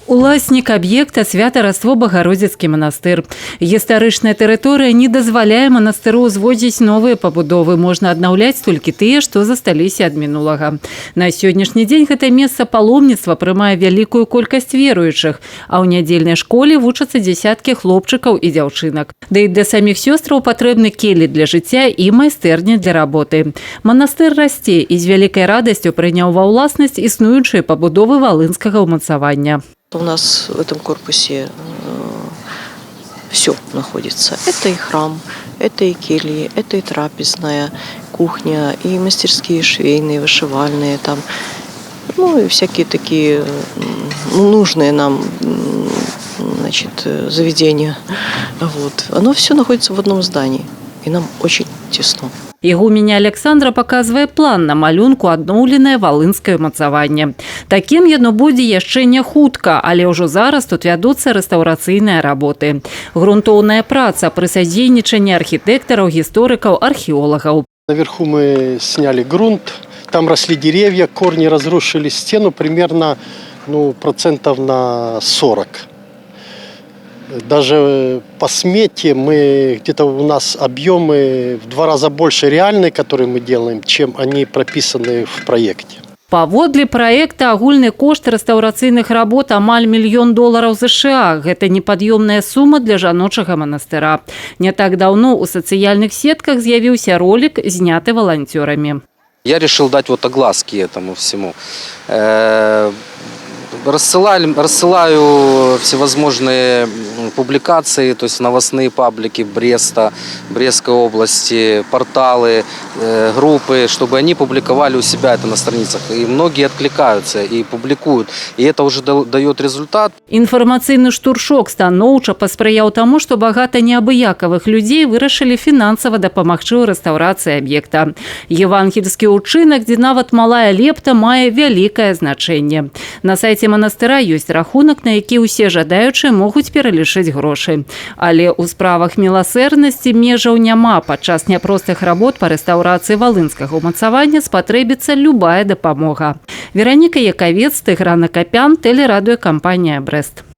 Уласнік аб'екта Свято-Раство Богородицкий монастыр. Гістарычная тэрыторыя не дазваляе манастыру ўзводзіць новыя пабудовы. Можна аднаўляць толькі тыя, што засталіся ад мінулага. На сённяшні дзень гэта месца паломніцтва прымае вялікую колькасць веруючых, а ў нядзельнай школе вучацца дзясяткі хлопчыкаў і дзяўчынак. Да і для саміх сёстраў патрэбны келі для жыцця і майстэрні для работы. Манастыр расце і з вялікай радасцю прыняў ва ўласнасць існуючыя пабудовы валынскага ўмацавання. У нас в этом корпусе все находится. Это и храм, это и кельи, это и трапезная, кухня, и мастерские швейные, вышивальные, там, ну и всякие такие нужные нам, значит, заведения. Вот. Оно все находится в одном здании, и нам очень тесно. Ігуменя Александра паказвае план на малюнку адноўленае валынскае ўмацаванне. Такім яно будзе яшчэ не хутка, але ўжо зараз тут вядуцца рэстаўрацыйныя работы. Грунтоўная праца пры садзейнічанні архітэктараў, гісторыкаў, археолагаў. Наверху мы сняли грунт, там росли деревья, корни разрушили стену примерно процентов на 40. Даже по смете где-то у нас объемы в 2 раза больше реальные, которые мы делаем, чем они прописаны в проекте. Паводле праекта агульны кошт рэстаўрацыйных работ амаль $1 мільён США. Гэта непад'ёмная сума для жаночага манастыра. Не так даўно у сацыяльных сетках з'явіўся ролик, зняты волонтерами. Я решил дать вот огласки этому всему. Рассылаю всевозможные публикации, то есть новостные паблики Бреста, Брестской области, порталы, группы, чтобы они публиковали у себя это на страницах. И многие откликаются и публикуют. И это уже дает результат. Інфармацыйны штуршок станоўча паспрыяў таму, што багата неабыякавых людзей вырашылі фінансава дапамагчы ў рэстаўрацыі аб'екта. Евангельскі ўчынак, дзе нават малая лепта мае вялікае значэнне. На сайце манастыра ёсць рахунак, на які ўсе жадаючыя могуць пералічыць грошы. Але ў справах міласэрнасці межаў няма. Падчас няпростых работ па рэстаўрацыі валынскага ўмацавання спатрэбіцца любая дапамога. Вераніка Якавец, Тыгран Акапян, тэлерадыёкампанія «Брест».